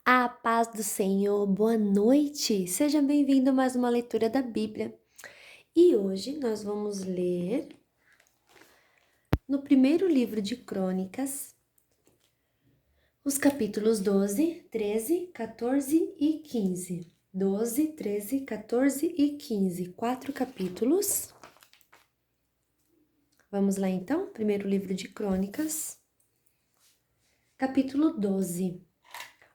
A paz do Senhor, boa noite! Seja bem-vindo a mais uma leitura da Bíblia. E hoje nós vamos ler no primeiro livro de Crônicas, os capítulos 12, 13, 14 e 15. 12, 13, 14 e 15, 4 capítulos. Vamos lá então, primeiro livro de Crônicas, capítulo 12.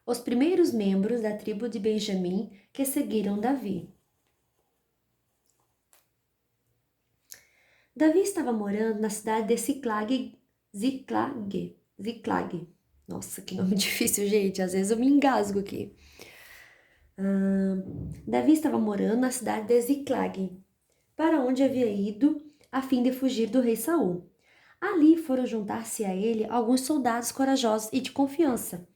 Os primeiros membros da tribo de Benjamim que seguiram Davi. Davi estava morando na cidade de Ziclag. Nossa, que nome difícil, gente. Às vezes eu me engasgo aqui. Davi estava morando na cidade de Ziclag, para onde havia ido a fim de fugir do rei Saul. Ali foram juntar-se a ele alguns soldados corajosos e de confiança.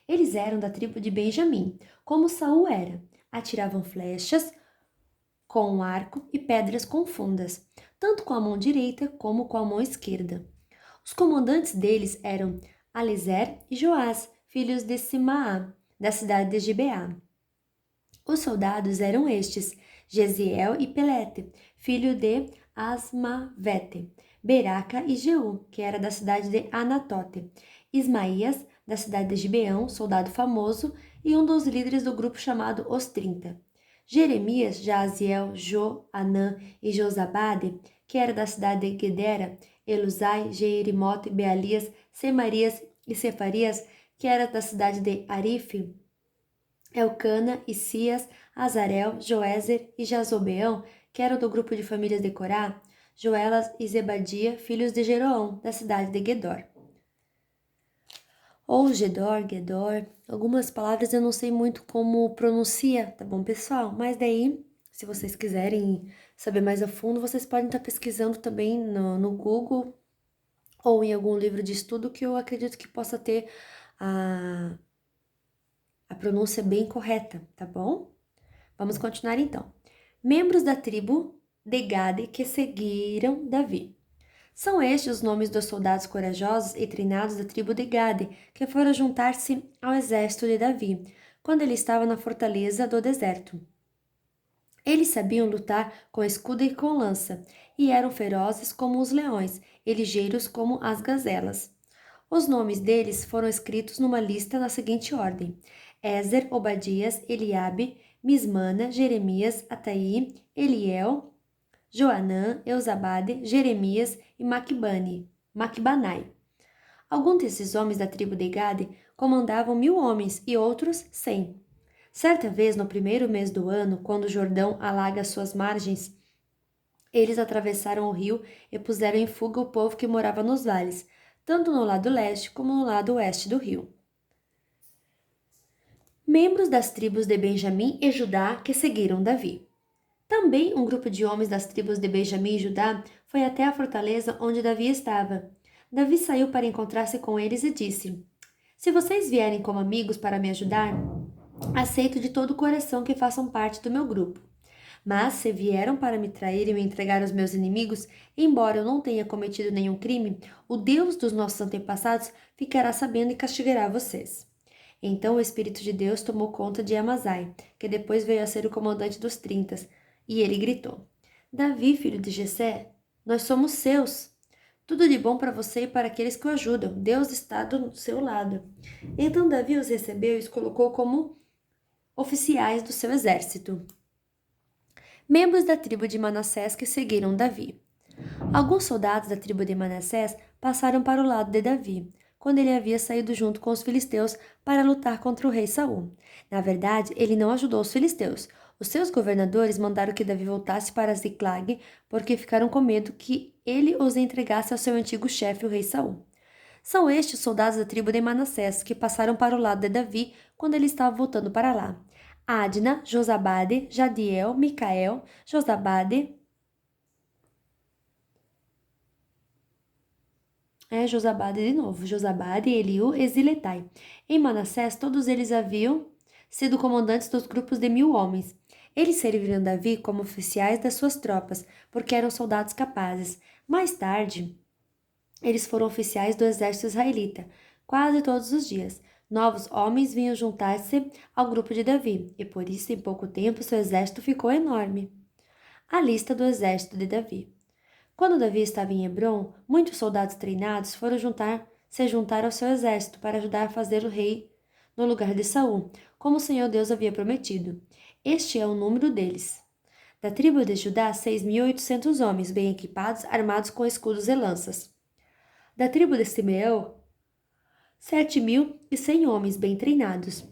Eles eram da tribo de Benjamim, como Saul era. Atiravam flechas com um arco e pedras com fundas, tanto com a mão direita como com a mão esquerda. Os comandantes deles eram Alizer e Joás, filhos de Simaa, da cidade de Gibeá. Os soldados eram estes: Gesiel e Pelete, filho de Asmavete, Beraca e Jeú, que era da cidade de Anatote, Ismaías, da cidade de Gibeão, soldado famoso, e um dos líderes do grupo chamado Os 30. Jeremias, Jaziel, Joanã e Josabade, que era da cidade de Gedera, Elusai, Jeerimote, Bealias, Semarias e Cefarias, que era da cidade de Arife, Elcana, Isias, Azarel, Joézer e Jazobeão, que eram do grupo de famílias de Corá, Joelas e Zebadia, filhos de Jeroão, da cidade de Gedor. Ou Gedor, algumas palavras eu não sei muito como pronuncia, tá bom, pessoal? Mas daí, se vocês quiserem saber mais a fundo, vocês podem estar pesquisando também no Google ou em algum livro de estudo que eu acredito que possa ter a pronúncia bem correta, tá bom? Vamos continuar então. Membros da tribo de Gade que seguiram Davi. São estes os nomes dos soldados corajosos e treinados da tribo de Gade, que foram juntar-se ao exército de Davi, quando ele estava na fortaleza do deserto. Eles sabiam lutar com escudo e com lança, e eram ferozes como os leões e ligeiros como as gazelas. Os nomes deles foram escritos numa lista na seguinte ordem: Ézer, Obadias, Eliabe, Mismana, Jeremias, Ataí, Eliel, Joanã, Eusabade, Jeremias e Macbanai. Alguns desses homens da tribo de Gade comandavam 1000 homens e outros 100. Certa vez, no primeiro mês do ano, quando o Jordão alaga suas margens, eles atravessaram o rio e puseram em fuga o povo que morava nos vales, tanto no lado leste como no lado oeste do rio. Membros das tribos de Benjamim e Judá que seguiram Davi. Também um grupo de homens das tribos de Benjamim e Judá foi até a fortaleza onde Davi estava. Davi saiu para encontrar-se com eles e disse: Se vocês vierem como amigos para me ajudar, aceito de todo o coração que façam parte do meu grupo. Mas se vieram para me trair e me entregar aos meus inimigos, embora eu não tenha cometido nenhum crime, o Deus dos nossos antepassados ficará sabendo e castigará vocês. Então o Espírito de Deus tomou conta de Amazai, que depois veio a ser o comandante dos 30, e ele gritou: Davi, filho de Jessé, nós somos seus. Tudo de bom para você e para aqueles que o ajudam. Deus está do seu lado. Então Davi os recebeu e os colocou como oficiais do seu exército. Membros da tribo de Manassés que seguiram Davi. Alguns soldados da tribo de Manassés passaram para o lado de Davi, quando ele havia saído junto com os filisteus para lutar contra o rei Saul. Na verdade, ele não ajudou os filisteus. Os seus governadores mandaram que Davi voltasse para Ziclag, porque ficaram com medo que ele os entregasse ao seu antigo chefe, o rei Saul. São estes soldados da tribo de Manassés que passaram para o lado de Davi quando ele estava voltando para lá. Adna, Josabade, Jadiel, Micael, Josabade, Eliú e Ziletai. Em Manassés, todos eles haviam sido comandantes dos grupos de 1000 homens. Eles serviram Davi como oficiais das suas tropas, porque eram soldados capazes. Mais tarde, eles foram oficiais do exército israelita, quase todos os dias. Novos homens vinham juntar-se ao grupo de Davi, e por isso, em pouco tempo, seu exército ficou enorme. A lista do exército de Davi. Quando Davi estava em Hebrom, muitos soldados treinados foram se juntar ao seu exército para ajudar a fazer o rei no lugar de Saul, como o Senhor Deus havia prometido. Este é o número deles. Da tribo de Judá, 6.800 homens, bem equipados, armados com escudos e lanças. Da tribo de Simeão, 7.100 homens, bem treinados.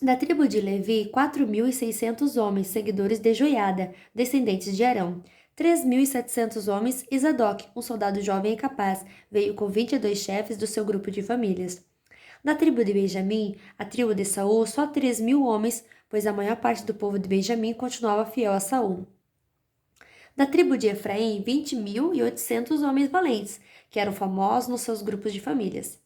Da tribo de Levi, 4.600 homens, seguidores de Joiada, descendentes de Arão. 3.700 homens, e Zadok, um soldado jovem e capaz, veio com 22 chefes do seu grupo de famílias. Da tribo de Benjamim, a tribo de Saul, só 3.000 homens, pois a maior parte do povo de Benjamim continuava fiel a Saul. Da tribo de Efraim, 20.800 homens valentes, que eram famosos nos seus grupos de famílias.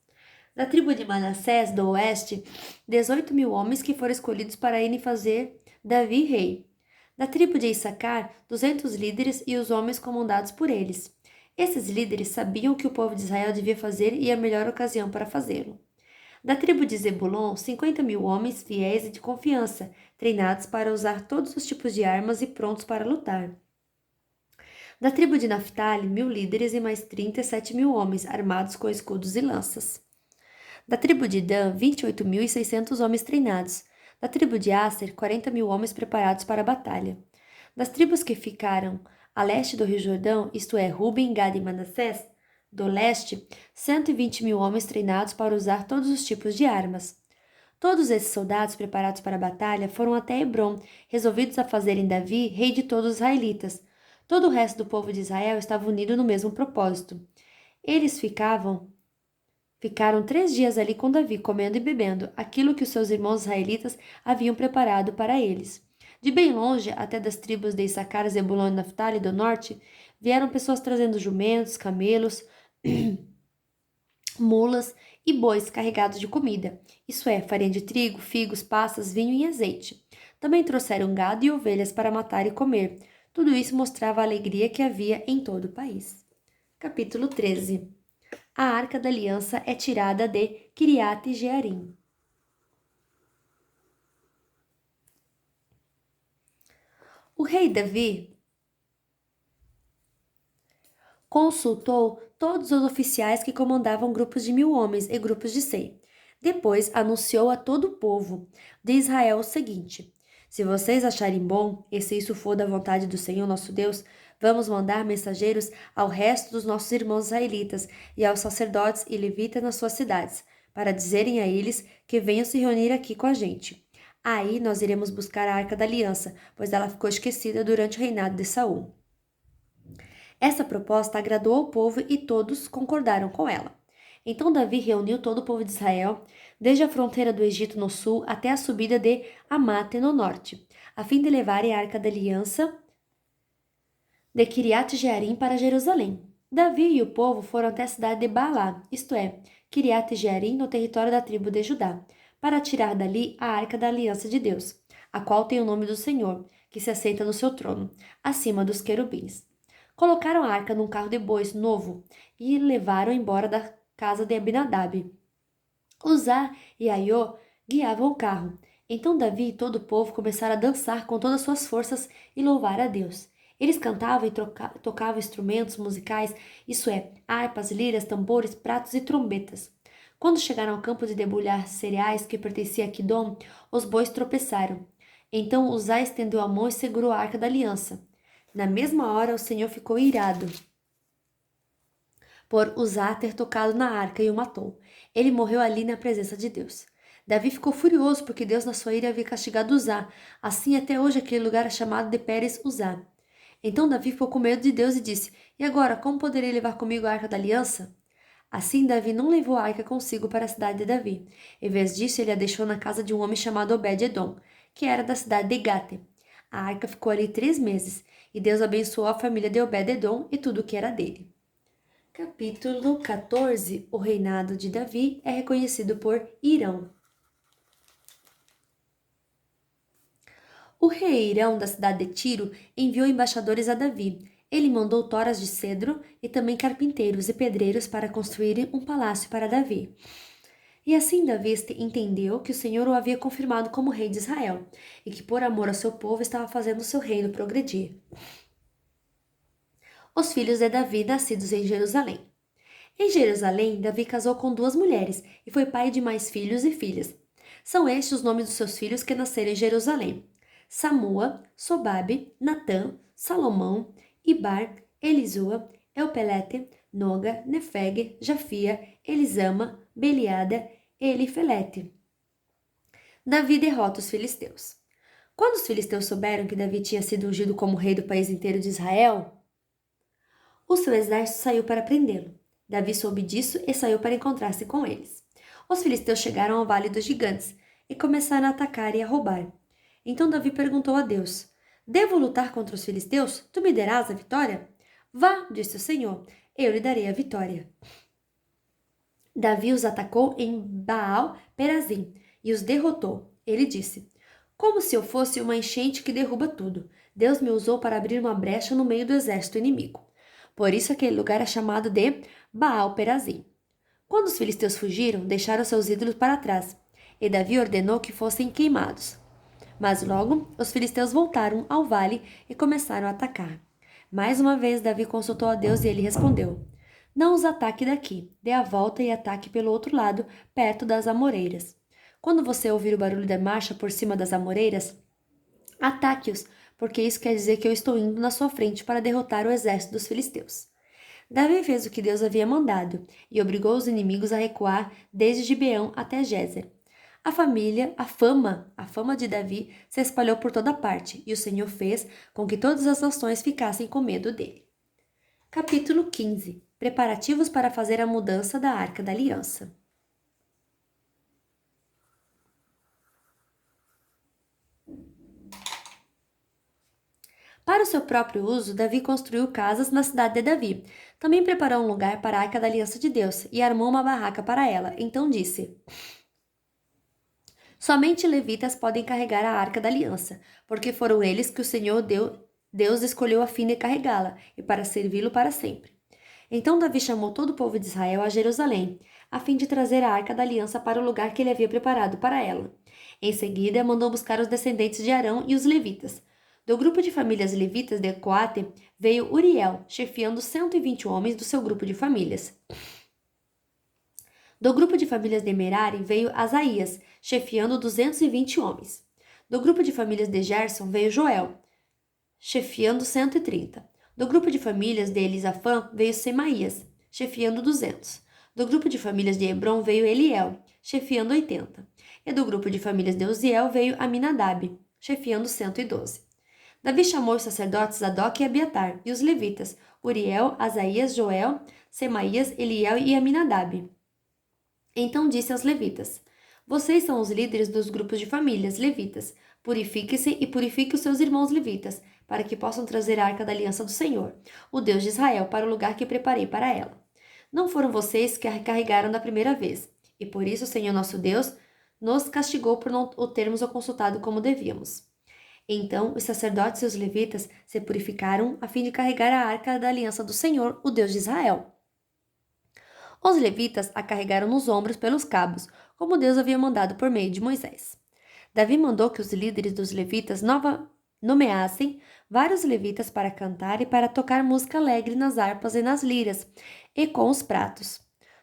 Da tribo de Manassés, do oeste, 18.000 homens que foram escolhidos para irem fazer Davi rei. Da tribo de Issacar, 200 líderes e os homens comandados por eles. Esses líderes sabiam o que o povo de Israel devia fazer e a melhor ocasião para fazê-lo. Da tribo de Zebulon, 50.000 homens fiéis e de confiança, treinados para usar todos os tipos de armas e prontos para lutar. Da tribo de Naphtali, 1.000 líderes e mais 37.000 homens, armados com escudos e lanças. Da tribo de Dan, 28.600 homens treinados. Da tribo de Aser, 40.000 homens preparados para a batalha. Das tribos que ficaram a leste do Rio Jordão, isto é, Ruben, Gad e Manassés, do leste, 120.000 homens treinados para usar todos os tipos de armas. Todos esses soldados preparados para a batalha foram até Hebrom, resolvidos a fazerem Davi rei de todos os israelitas. Todo o resto do povo de Israel estava unido no mesmo propósito. Eles ficaram 3 dias ali com Davi, comendo e bebendo aquilo que os seus irmãos israelitas haviam preparado para eles. De bem longe, até das tribos de Issacar, Zebulon e Naphtali do norte, vieram pessoas trazendo jumentos, camelos, mulas e bois carregados de comida, isso é, farinha de trigo, figos, passas, vinho e azeite. Também trouxeram gado e ovelhas para matar e comer. Tudo isso mostrava a alegria que havia em todo o país. Capítulo 13. A Arca da Aliança é tirada de Kiriat Jearim. O rei Davi consultou todos os oficiais que comandavam grupos de 1.000 homens e grupos de 100. Depois anunciou a todo o povo de Israel o seguinte: se vocês acharem bom, e se isso for da vontade do Senhor nosso Deus, vamos mandar mensageiros ao resto dos nossos irmãos israelitas e aos sacerdotes e levitas nas suas cidades, para dizerem a eles que venham se reunir aqui com a gente. Aí nós iremos buscar a Arca da Aliança, pois ela ficou esquecida durante o reinado de Saul. Essa proposta agradou ao povo e todos concordaram com ela. Então Davi reuniu todo o povo de Israel, desde a fronteira do Egito no sul até a subida de Amate no norte, a fim de levarem a Arca da Aliança de Kiriat Jearim para Jerusalém. Davi e o povo foram até a cidade de Baalá, isto é, Kiriat Jearim, no território da tribo de Judá, para tirar dali a Arca da Aliança de Deus, a qual tem o nome do Senhor, que se assenta no seu trono, acima dos querubins. Colocaram a arca num carro de bois novo e levaram embora da casa de Abinadab. Uzá e Aiô guiavam o carro. Então Davi e todo o povo começaram a dançar com todas as suas forças e louvar a Deus. Eles cantavam e tocavam instrumentos musicais, isso é, harpas, liras, tambores, pratos e trombetas. Quando chegaram ao campo de debulhar cereais que pertencia a Quidom, os bois tropeçaram. Então Uzá estendeu a mão e segurou a arca da aliança. Na mesma hora, o Senhor ficou irado por Uzá ter tocado na arca e o matou. Ele morreu ali na presença de Deus. Davi ficou furioso porque Deus, na sua ira, havia castigado Uzá. Assim, até hoje, aquele lugar é chamado de Pérez Uzá. Então Davi ficou com medo de Deus e disse: E agora, como poderei levar comigo a arca da aliança? Assim, Davi não levou a arca consigo para a cidade de Davi. Em vez disso, ele a deixou na casa de um homem chamado Obed-Edom, que era da cidade de Gate. A arca ficou ali 3 meses, e Deus abençoou a família de Obed-Edom e tudo o que era dele. Capítulo 14. O reinado de Davi é reconhecido por Irão. O rei Irão, da cidade de Tiro, enviou embaixadores a Davi. Ele mandou toras de cedro e também carpinteiros e pedreiros para construírem um palácio para Davi. E assim Davi entendeu que o Senhor o havia confirmado como rei de Israel, e que por amor ao seu povo estava fazendo o seu reino progredir. Os filhos de Davi nascidos em Jerusalém. Em Jerusalém, Davi casou com 2 mulheres e foi pai de mais filhos e filhas. São estes os nomes dos seus filhos que nasceram em Jerusalém: Samua, Sobabe, Natã, Salomão, Ibar, Elisua, Elpelete, Noga, Nefeg, Jafia, Elisama, Beliada e Elifelete. Davi derrota os filisteus. Quando os filisteus souberam que Davi tinha sido ungido como rei do país inteiro de Israel, o seu exército saiu para prendê-lo. Davi soube disso e saiu para encontrar-se com eles. Os filisteus chegaram ao Vale dos Gigantes e começaram a atacar e a roubar. Então Davi perguntou a Deus: Devo lutar contra os filisteus? Tu me darás a vitória? Vá, disse o Senhor, eu lhe darei a vitória. Davi os atacou em Baal-Perazim e os derrotou. Ele disse: Como se eu fosse uma enchente que derruba tudo. Deus me usou para abrir uma brecha no meio do exército inimigo. Por isso aquele lugar é chamado de Baal-Perazim. Quando os filisteus fugiram, deixaram seus ídolos para trás, e Davi ordenou que fossem queimados. Mas logo os filisteus voltaram ao vale e começaram a atacar. Mais uma vez Davi consultou a Deus e ele respondeu: Não os ataque daqui, dê a volta e ataque pelo outro lado, perto das amoreiras. Quando você ouvir o barulho da marcha por cima das amoreiras, ataque-os, porque isso quer dizer que eu estou indo na sua frente para derrotar o exército dos filisteus. Davi fez o que Deus havia mandado e obrigou os inimigos a recuar desde Gibeão até Gézer. A fama de Davi se espalhou por toda parte, e o Senhor fez com que todas as nações ficassem com medo dele. Capítulo 15. Preparativos para fazer a mudança da Arca da Aliança. Para o seu próprio uso, Davi construiu casas na cidade de Davi. Também preparou um lugar para a Arca da Aliança de Deus e armou uma barraca para ela. Então disse: Somente levitas podem carregar a Arca da Aliança, porque foram eles que o Senhor Deus escolheu a fim de carregá-la e para servi-lo para sempre. Então Davi chamou todo o povo de Israel a Jerusalém, a fim de trazer a Arca da Aliança para o lugar que ele havia preparado para ela. Em seguida, mandou buscar os descendentes de Arão e os levitas. Do grupo de famílias levitas de Coate veio Uriel, chefiando 120 homens do seu grupo de famílias. Do grupo de famílias de Merari veio Asaías, chefiando 220 homens. Do grupo de famílias de Gerson veio Joel, chefiando 130. Do grupo de famílias de Elisafã veio Semaías, chefiando 200. Do grupo de famílias de Hebron veio Eliel, chefiando 80. E do grupo de famílias de Uziel veio Aminadab, chefiando 112. Davi chamou os sacerdotes Zadok e Abiatar, e os levitas, Uriel, Asaías, Joel, Semaías, Eliel e Aminadab. Então disse aos levitas: Vocês são os líderes dos grupos de famílias levitas. Purifique-se e purifique os seus irmãos levitas, para que possam trazer a arca da aliança do Senhor, o Deus de Israel, para o lugar que preparei para ela. Não foram vocês que a carregaram da primeira vez, e por isso o Senhor nosso Deus nos castigou por não o termos o consultado como devíamos. Então os sacerdotes e os levitas se purificaram a fim de carregar a arca da aliança do Senhor, o Deus de Israel. Os levitas a carregaram nos ombros pelos cabos, como Deus havia mandado por meio de Moisés. Davi mandou que os líderes dos levitas nomeassem vários levitas para cantar e para tocar música alegre nas harpas e nas liras, e com os pratos.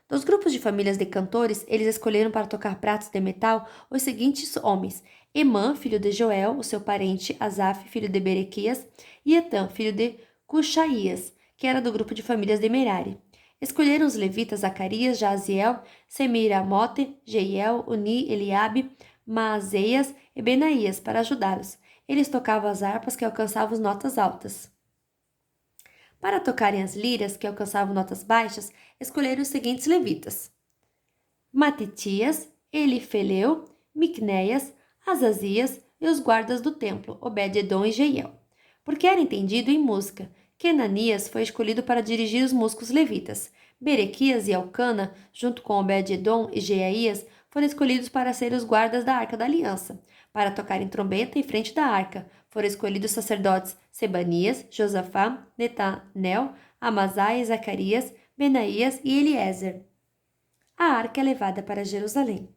Dos grupos de famílias de cantores, eles escolheram para tocar pratos de metal os seguintes homens: Emã, filho de Joel, o seu parente, Asaf, filho de Berequias, e Etã, filho de Cuxaías, que era do grupo de famílias de Merari. Escolheram os levitas Zacarias, Jaziel, Semiramote, Jeiel, Uni, Eliabe, Maazeias e Benaías para ajudá-los. Eles tocavam as harpas que alcançavam notas altas. Para tocarem as liras, que alcançavam notas baixas, escolheram os seguintes levitas: Matitias, Elifeleu, Micnéias, Azazias e os guardas do templo, Obed-edom e Jeiel. Porque era entendido em música, Kenanias foi escolhido para dirigir os músicos levitas. Berequias e Elcana, junto com Obed-edom e Jeaías, foram escolhidos para ser os guardas da Arca da Aliança. Para tocarem trombeta em frente da arca, foram escolhidos os sacerdotes Sebanias, Josafá, Netanel, Amazai, Zacarias, Benaías e Eliezer. a arca é levada para Jerusalém.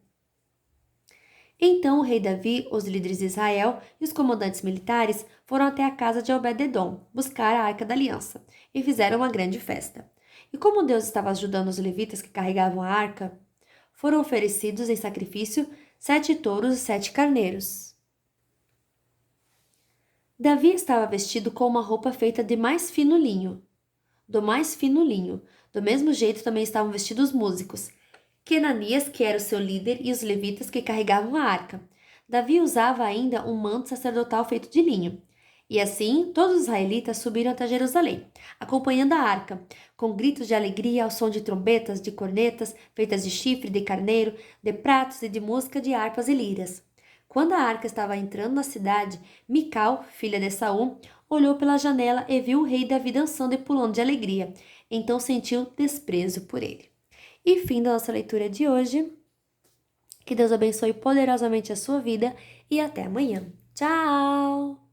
Então o rei Davi, os líderes de Israel e os comandantes militares foram até a casa de Obed-edom buscar a arca da aliança e fizeram uma grande festa. E como Deus estava ajudando os levitas que carregavam a arca, foram oferecidos em sacrifício 7 touros e 7 carneiros. Davi estava vestido com uma roupa feita de mais fino linho, do mais fino linho. Do mesmo jeito também estavam vestidos os músicos, Quenanias, que era o seu líder, e os levitas que carregavam a arca. Davi usava ainda um manto sacerdotal feito de linho. E assim, todos os israelitas subiram até Jerusalém, acompanhando a arca, com gritos de alegria ao som de trombetas, de cornetas, feitas de chifre, de carneiro, de pratos e de música de harpas e liras. Quando a arca estava entrando na cidade, Mical, filha de Saul, olhou pela janela e viu o rei Davi dançando e pulando de alegria. Então sentiu desprezo por ele. E fim da nossa leitura de hoje. Que Deus abençoe poderosamente a sua vida e até amanhã. Tchau!